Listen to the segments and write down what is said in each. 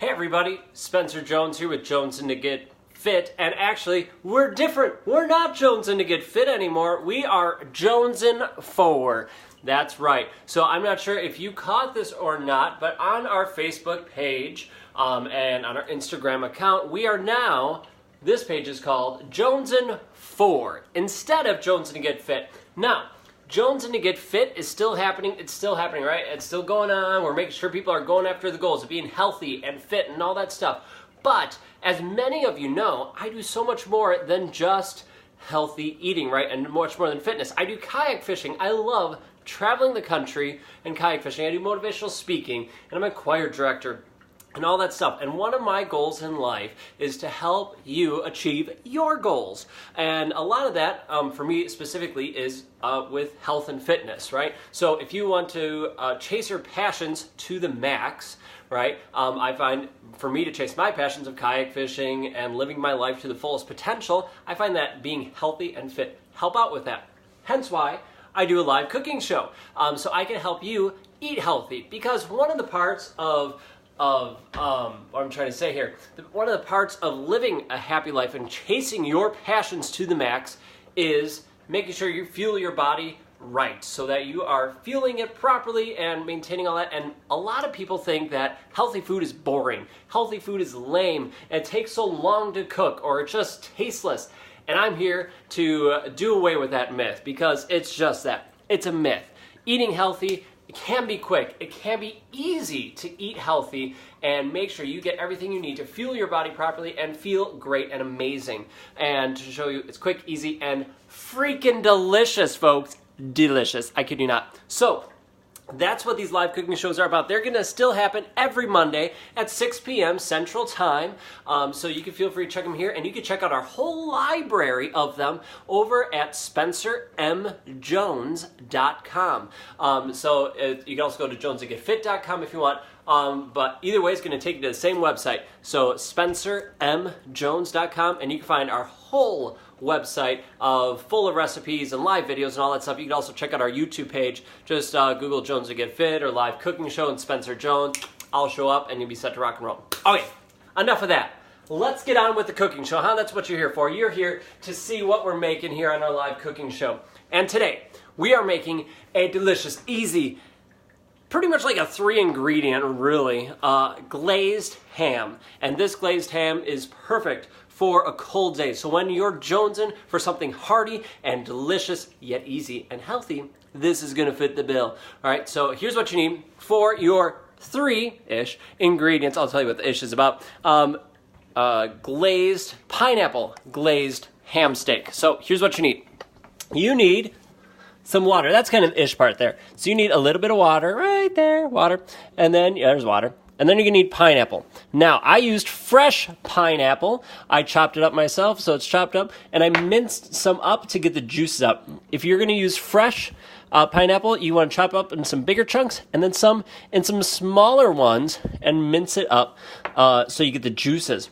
Hey everybody, Spencer Jones here with Jones and to Get Fit, and actually, we're different. We're not Jones and to Get Fit anymore. We are Jonesin' for. That's right. So I'm not sure if you caught this or not, but on our Facebook page and on our Instagram account, we are now, this page is called Jonesin' for, instead of Jones and to Get Fit. Now, Jones and to Get Fit is still happening. It's still happening, right? It's still going on. We're making sure people are going after the goals of being healthy and fit and all that stuff. But as many of you know, I do so much more than just healthy eating, right? And much more than fitness. I do kayak fishing. I love traveling the country and kayak fishing. I do motivational speaking, and I'm a choir director and all that stuff. And one of my goals in life is to help you achieve your goals. And a lot of that, for me specifically, is with health and fitness, right? So if you want to chase your passions to the max, right? I find for me to chase my passions of kayak fishing and living my life to the fullest potential, I find that being healthy and fit help out with that. Hence why I do a live cooking show. So I can help you eat healthy, because one of the parts of what I'm trying to say here, one of the parts of living a happy life and chasing your passions to the max is making sure you fuel your body right, so that you are fueling it properly and maintaining all that. And a lot of people think that healthy food is boring, healthy food is lame, and it takes so long to cook, or it's just tasteless. And I'm here to do away with that myth, because it's just that. It's a myth. Eating healthy, it can be quick, it can be easy to eat healthy and make sure you get everything you need to fuel your body properly and feel great and amazing. And to show you, it's quick, easy, and freaking delicious, folks. Delicious. I kid you not. So, that's what these live cooking shows are about. They're going to still happen every Monday at 6 p.m. Central Time. So you can feel free to check them here, and you can check out our whole library of them over at spencermjones.com. So you can also go to jonesandgetfit.com if you want. But either way, it's going to take you to the same website. So spencermjones.com, and you can find our whole website full of recipes and live videos and all that stuff. You can also check out our YouTube page. Just Google Jones to Get Fit or live cooking show and Spencer Jones. I'll show up and you'll be set to rock and roll. Okay, enough of that. Let's get on with the cooking show, huh? That's what you're here for. You're here to see what we're making here on our live cooking show. And today, we are making a delicious, easy, pretty much like a 3-ingredient, really, glazed ham. And this glazed ham is perfect for a cold day. So when you're jonesing for something hearty and delicious, yet easy and healthy, this is gonna fit the bill. All right, so here's what you need for your 3-ish ingredients. I'll tell you what the ish is about. Glazed, pineapple glazed ham steak. So here's what you need. You need some water. That's kind of the ish part there. So you need a little bit of water, right there, water. And then, yeah, there's water. And then you're going to need pineapple. Now, I used fresh pineapple. I chopped it up myself, so it's chopped up. And I minced some up to get the juices up. If you're going to use fresh pineapple, you want to chop up in some bigger chunks, and then some in some smaller ones, and mince it up so you get the juices.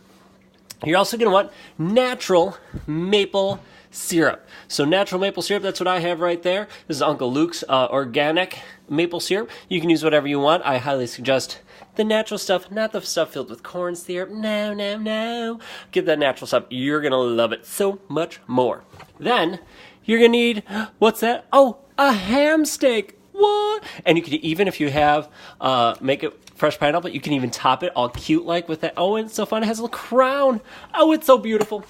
You're also going to want natural maple syrup. So natural maple syrup, that's what I have right there. This is Uncle Luke's organic maple syrup. You can use whatever you want. I highly suggest the natural stuff, not the stuff filled with corn syrup. No, no, no. Get that natural stuff. You're going to love it so much more. Then you're going to need, what's that? Oh, a ham steak. What? And you can, even if you have, make it fresh pineapple, you can even top it all cute like with that. Oh, it's so fun. It has a little crown. Oh, it's so beautiful.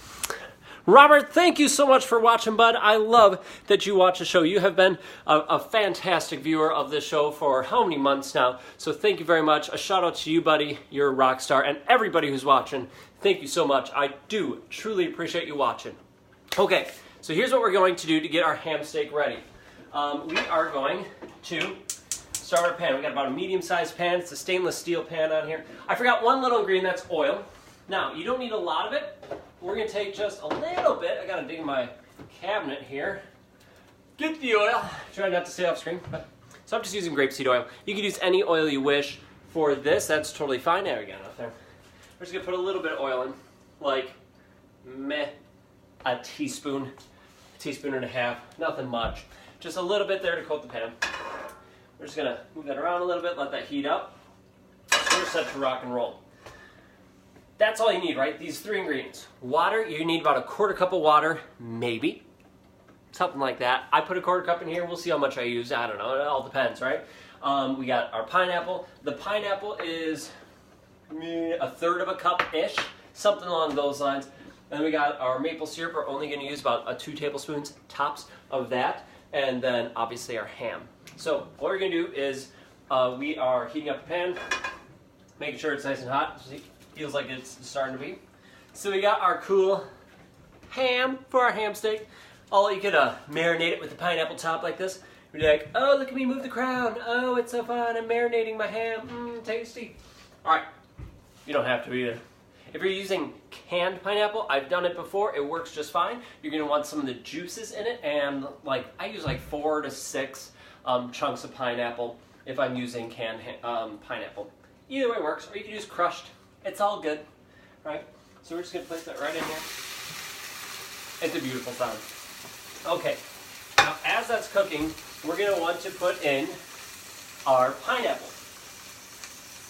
Robert, thank you so much for watching, bud. I love that you watch the show. You have been a fantastic viewer of this show for how many months now? So thank you very much. A shout out to you, buddy. You're a rock star. And everybody who's watching, thank you so much. I do truly appreciate you watching. Okay, so here's what we're going to do to get our ham steak ready. We are going to start our pan. We got about a medium-sized pan. It's a stainless steel pan on here. I forgot one little ingredient, that's oil. Now, you don't need a lot of it. We're going to take just a little bit. I got to dig in my cabinet here. Get the oil. Try not to stay off screen. So I'm just using grapeseed oil. You can use any oil you wish for this. That's totally fine. There we go. Enough there. We're just going to put a little bit of oil in, like a teaspoon and a half. Nothing much. Just a little bit there to coat the pan. We're just going to move that around a little bit, let that heat up. So we're set to rock and roll. that's all you need, right? These 3 ingredients. Water, you need about a 1/4 cup of water, maybe. Something like that. I put a 1/4 cup in here. We'll see how much I use. I don't know. It all depends, right? We got our pineapple. The pineapple is a 1/3 of a cup-ish, something along those lines. And then we got our maple syrup. We're only going to use about 2 tablespoons tops of that. And then obviously our ham. So what we're going to do is we are heating up the pan, making sure it's nice and hot. It feels like it's starting to be. So we got our cool ham for our ham steak. You could marinate it with the pineapple top like this. You'd be like, oh, look at me move the crown. Oh, it's so fun. I'm marinating my ham. Tasty. All right. You don't have to either. If you're using canned pineapple, I've done it before. It works just fine. You're going to want some of the juices in it. And I use 4 to 6 chunks of pineapple if I'm using canned pineapple. Either way works. Or you can use crushed. It's all good. Right? So we're just going to place that right in here. It's a beautiful sound. Okay, now as that's cooking, we're going to want to put in our pineapple.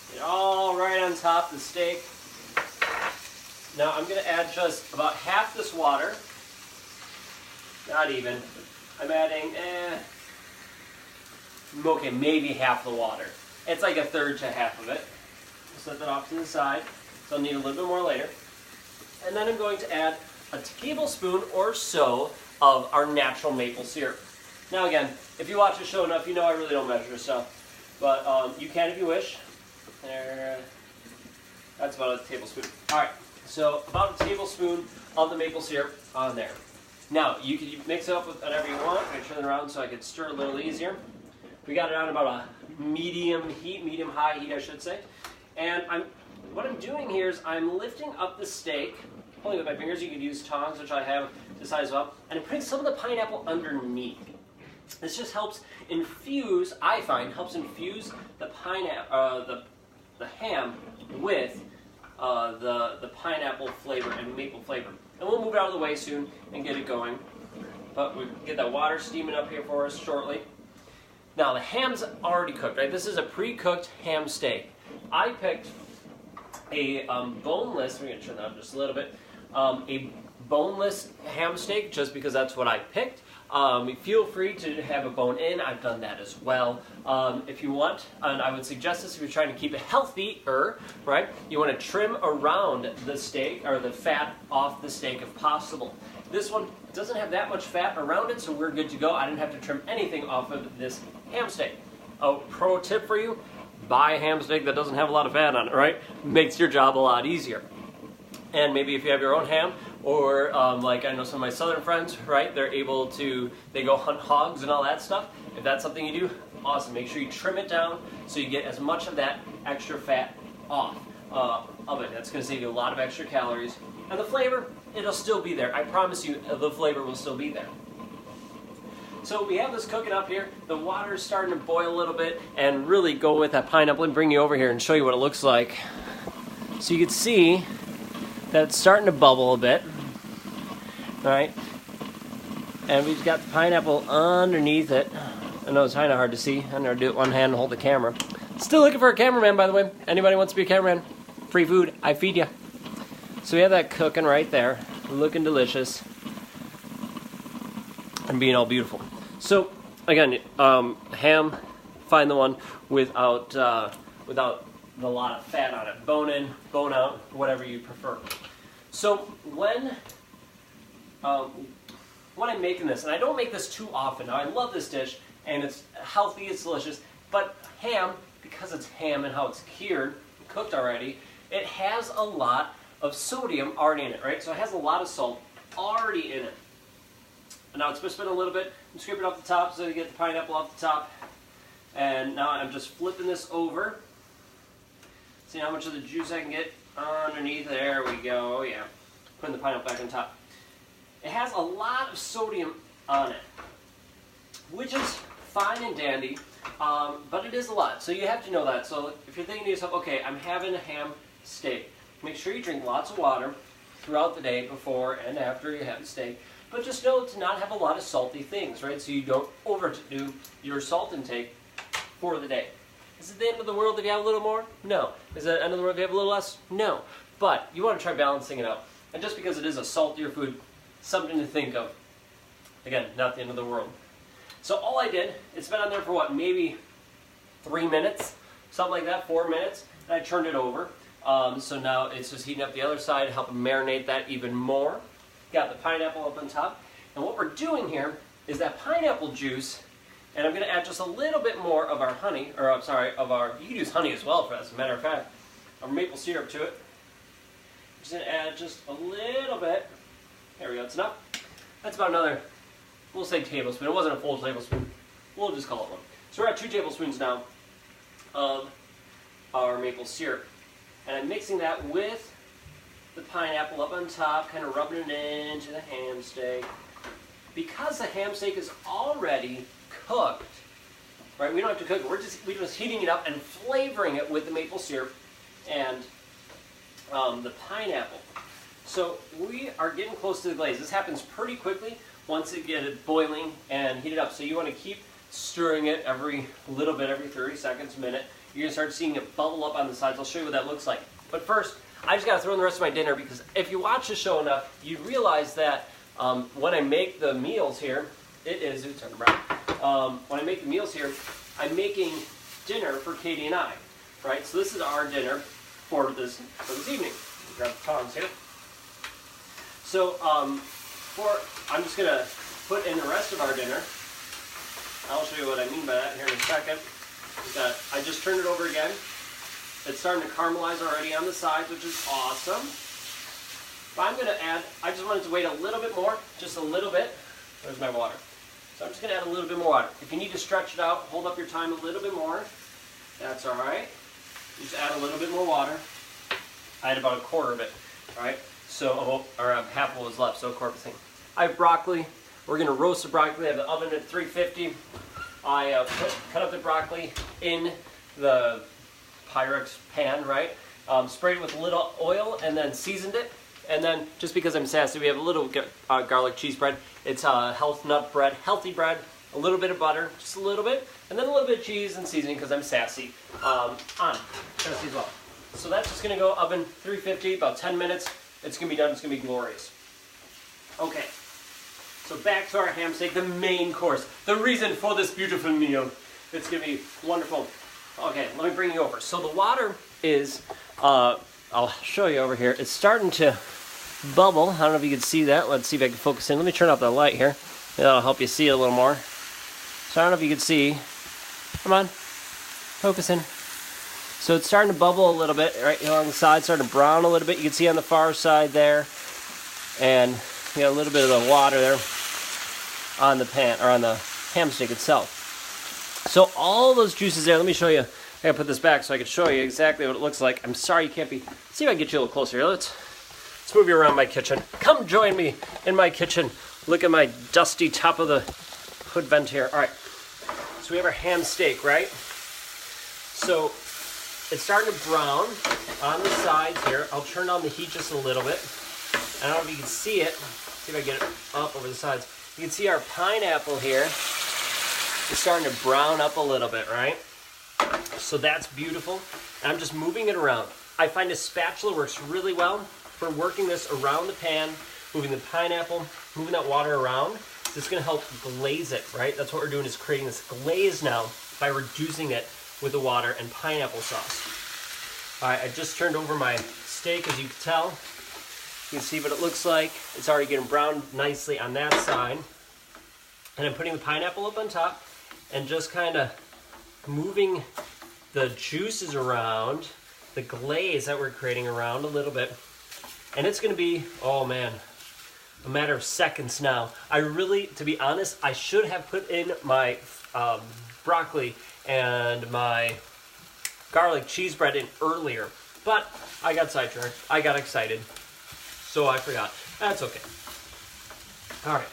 Get it all right on top of the steak. Now I'm going to add just about half this water. Not even. I'm adding, okay, maybe half the water. It's like 1/3 to half of it. Set that off to the side. So I'll need a little bit more later. And then I'm going to add a tablespoon or so of our natural maple syrup. Now again, if you watch the show enough, you know I really don't measure stuff. But you can if you wish. There, that's about a tablespoon. Alright, so about a tablespoon of the maple syrup on there. Now, you can mix it up with whatever you want. I turn it around so I can stir it a little easier. We got it on about a medium-high heat, I should say. And what I'm doing here is I'm lifting up the steak, only with my fingers. You could use tongs, which I have to size up, and I'm putting some of the pineapple underneath. This just helps infuse, I find, the the ham with the pineapple flavor and maple flavor. And we'll move it out of the way soon and get it going. But we get that water steaming up here for us shortly. Now the ham's already cooked, right? This is a pre-cooked ham steak. I picked a boneless, we're going to turn that up just a little bit, a boneless ham steak just because that's what I picked. Feel free to have a bone in. I've done that as well. If you want, and I would suggest this if you're trying to keep it healthier, right? You want to trim around the steak, or the fat off the steak if possible. This one doesn't have that much fat around it, so we're good to go. I didn't have to trim anything off of this ham steak. A pro tip for you, buy a ham steak that doesn't have a lot of fat on it, right? Makes your job a lot easier. And maybe if you have your own ham, or like I know some of my southern friends, right, they go hunt hogs and all that stuff. If that's something you do, awesome. Make sure you trim it down so you get as much of that extra fat off of it. That's going to save you a lot of extra calories. And the flavor, it'll still be there. I promise you, the flavor will still be there. So we have this cooking up here. The water's starting to boil a little bit, and really go with that pineapple and bring you over here and show you what it looks like. So you can see that it's starting to bubble a bit. Alright. And we've got the pineapple underneath it. I know it's kind of hard to see. I never do it one hand and hold the camera. Still looking for a cameraman, by the way. Anybody wants to be a cameraman? Free food. I feed you. So we have that cooking right there. Looking delicious. And being all beautiful. So, again, ham, find the one without a lot of fat on it. Bone in, bone out, whatever you prefer. So when I'm making this, and I don't make this too often. Now I love this dish, and it's healthy, it's delicious, but ham, because it's ham and how it's cured, cooked already, it has a lot of sodium already in it, right? So it has a lot of salt already in it. And now it's spin a little bit, I'm scraping off the top so you get the pineapple off the top. And now I'm just flipping this over. See how much of the juice I can get underneath. There we go. Oh yeah. Putting the pineapple back on top. It has a lot of sodium on it, which is fine and dandy, but it is a lot. So you have to know that. So if you're thinking to yourself, okay, I'm having a ham steak, make sure you drink lots of water throughout the day before and after you have the steak. But just know to not have a lot of salty things, right? So you don't overdo your salt intake for the day. Is it the end of the world if you have a little more? No. Is it the end of the world if you have a little less? No. but you want to try balancing it out. And just because it is a saltier food, something to think of. Again, not the end of the world. So all I did, it's been on there for what, maybe 3 minutes, something like that, 4 minutes, and I turned it over. So now it's just heating up the other side, helping marinate that even more. Got the pineapple up on top. And what we're doing here is that pineapple juice, and I'm going to add just a little bit more of our honey, or I'm sorry, you can use honey as well, for as a matter of fact, our maple syrup to it. Just going to add just a little bit. There we go, it's enough. That's about another, we'll say tablespoon. It wasn't a full tablespoon. We'll just call it one. So we're at 2 tablespoons now of our maple syrup. And I'm mixing that with the pineapple up on top, kind of rubbing it into the ham steak. Because the ham steak is already cooked, right? We don't have to cook it. We're just heating it up and flavoring it with the maple syrup and the pineapple. So we are getting close to the glaze. This happens pretty quickly once it gets boiling and heated up. So you want to keep stirring it every little bit, every 30 seconds, minute. You're going to start seeing it bubble up on the sides. I'll show you what that looks like. But first, I just got to throw in the rest of my dinner because if you watch the show enough, you realize that when I make the meals here, when I make the meals here, I'm making dinner for Katie and I, right? So this is our dinner for this evening. Grab the tongs here. So I'm just gonna put in the rest of our dinner. I'll show you what I mean by that here in a second. I just turned it over again. It's starting to caramelize already on the sides, which is awesome. But I'm going to add, I just wanted to wait a little bit more, just a little bit. There's my water. So I'm just going to add a little bit more water. If you need to stretch it out, hold up your time a little bit more. That's all right. Just add a little bit more water. I had about a quarter of it, all right? So, half of what was left, so a quarter of the thing. I have broccoli. We're going to roast the broccoli. I have the oven at 350. I cut up the broccoli in the Pyrex pan, right? Sprayed it with a little oil and then seasoned it. And then, just because I'm sassy, we have a little garlic cheese bread. It's health nut bread, healthy bread, a little bit of butter, just a little bit, and then a little bit of cheese and seasoning because I'm sassy. Sassy as well. So that's just going to go oven 350, about 10 minutes. It's going to be done. It's going to be glorious. Okay. So back to our ham steak, the main course, the reason for this beautiful meal. It's going to be wonderful. Okay, let me bring you over. So the water is, I'll show you over here. It's starting to bubble. I don't know if you can see that. Let's see if I can focus in. Let me turn off the light here. That'll help you see it a little more. So I don't know if you can see. Come on, focus in. So it's starting to bubble a little bit right here on the side, starting to brown a little bit. You can see on the far side there. And you got a little bit of the water there on the pan, or on the ham steak itself. So all those juices there, let me show you. I gotta put this back so I can show you exactly what it looks like. I'm sorry you can't be, let's see if I can get you a little closer here. Let's move you around my kitchen. Come join me in my kitchen. Look at my dusty top of the hood vent here. All right, so we have our ham steak, right? So it's starting to brown on the sides here. I'll turn on the heat just a little bit. I don't know if you can see it. See if I get it up over the sides. You can see our pineapple here is starting to brown up a little bit, right? So that's beautiful. And I'm just moving it around. I find a spatula works really well for working this around the pan, moving the pineapple, moving that water around. This is going to help glaze it, right? That's what we're doing, is creating this glaze now by reducing it with the water and pineapple sauce. All right, I just turned over my steak, as you can tell. You can see what it looks like. It's already getting browned nicely on that side. And I'm putting the pineapple up on top and just kind of moving the juices around, the glaze that we're creating around a little bit. And it's going to be, oh man, a matter of seconds now. I really, to be honest, I should have put in my broccoli and my garlic cheese bread in earlier, but I got sidetracked. I got excited, so I forgot. That's okay. All right.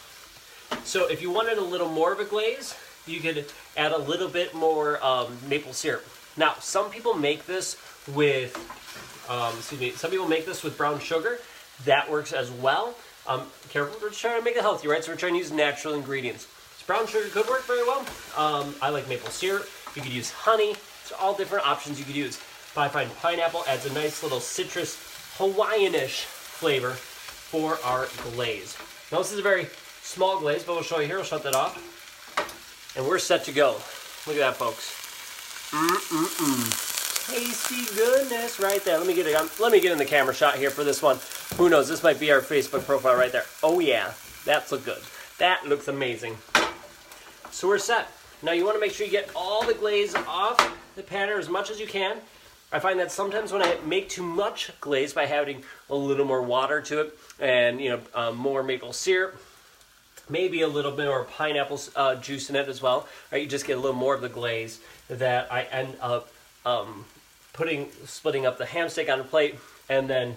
So if you wanted a little more of a glaze, you could add a little bit more maple syrup. Now, some people make this with, some people make this with brown sugar. That works as well. Careful, we're trying to make it healthy, right? So we're trying to use natural ingredients. So brown sugar could work very well. I like maple syrup. You could use honey. It's all different options you could use. But I find pineapple adds a nice little citrus Hawaiian-ish flavor for our glaze. Now this is a very small glaze, but we'll show you here. We'll shut that off. And we're set to go. Look at that, folks. Tasty goodness right there. Let me get in the camera shot here for this one. Who knows? This might be our Facebook profile right there. Oh yeah, that's look good. That looks amazing. So we're set. Now you want to make sure you get all the glaze off the pattern as much as you can. I find that sometimes when I make too much glaze by adding a little more water to it and more maple syrup, maybe a little bit more pineapple juice in it as well, right? You just get a little more of the glaze that I end up splitting up the ham steak on a plate and then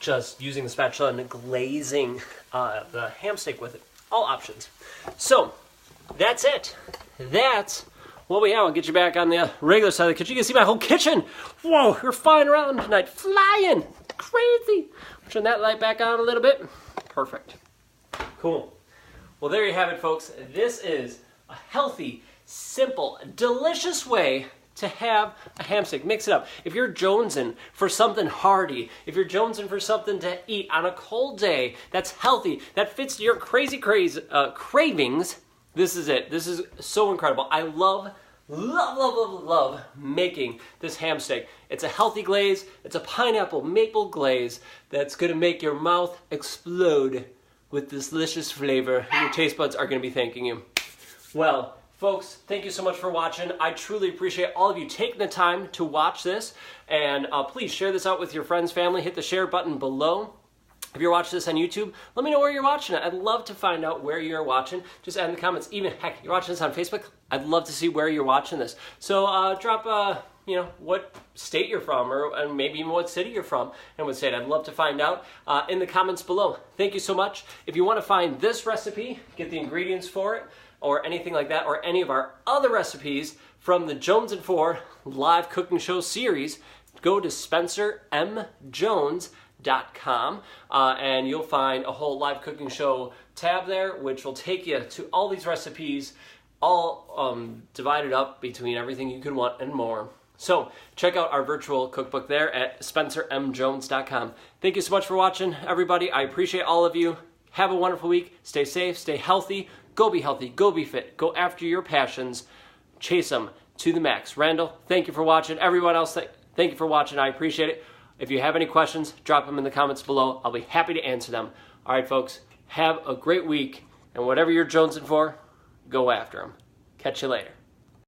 just using the spatula and glazing the ham steak with it. All options. So that's it. That's what we have. I'll get you back on the regular side of the kitchen. You can see my whole kitchen. Whoa, we're flying around tonight. Flying. Crazy. Turn that light back on a little bit. Perfect. Cool. Well, there you have it, folks. This is a healthy, simple, delicious way to have a ham steak. Mix it up. If you're jonesing for something hearty, if you're jonesing for something to eat on a cold day that's healthy, that fits your crazy cravings, this is it. This is so incredible. I love making this ham steak. It's a healthy glaze. It's a pineapple maple glaze that's going to make your mouth explode with this delicious flavor. Your taste buds are going to be thanking you. Well, folks, thank you so much for watching. I truly appreciate all of you taking the time to watch this. And please share this out with your friends, family. Hit the share button below. If you're watching this on YouTube, let me know where you're watching it. I'd love to find out where you're watching. Just add in the comments. Even, heck, you're watching this on Facebook? I'd love to see where you're watching this. So drop, what state you're from, and maybe even what city you're from, and what state. I'd love to find out in the comments below. Thank you so much. If you want to find this recipe, get the ingredients for it, or anything like that, or any of our other recipes from the Jones and 4 live cooking show series, go to SpencerMJones.com and you'll find a whole live cooking show tab there, which will take you to all these recipes, all divided up between everything you could want and more. So check out our virtual cookbook there at SpencerMJones.com. Thank you so much for watching, everybody. I appreciate all of you. Have a wonderful week. Stay safe, stay healthy. Go be healthy, go be fit, go after your passions, chase them to the max. Randall, thank you for watching. Everyone else, thank you for watching. I appreciate it. If you have any questions, drop them in the comments below. I'll be happy to answer them. All right, folks, have a great week, and whatever you're jonesing for, go after them. Catch you later.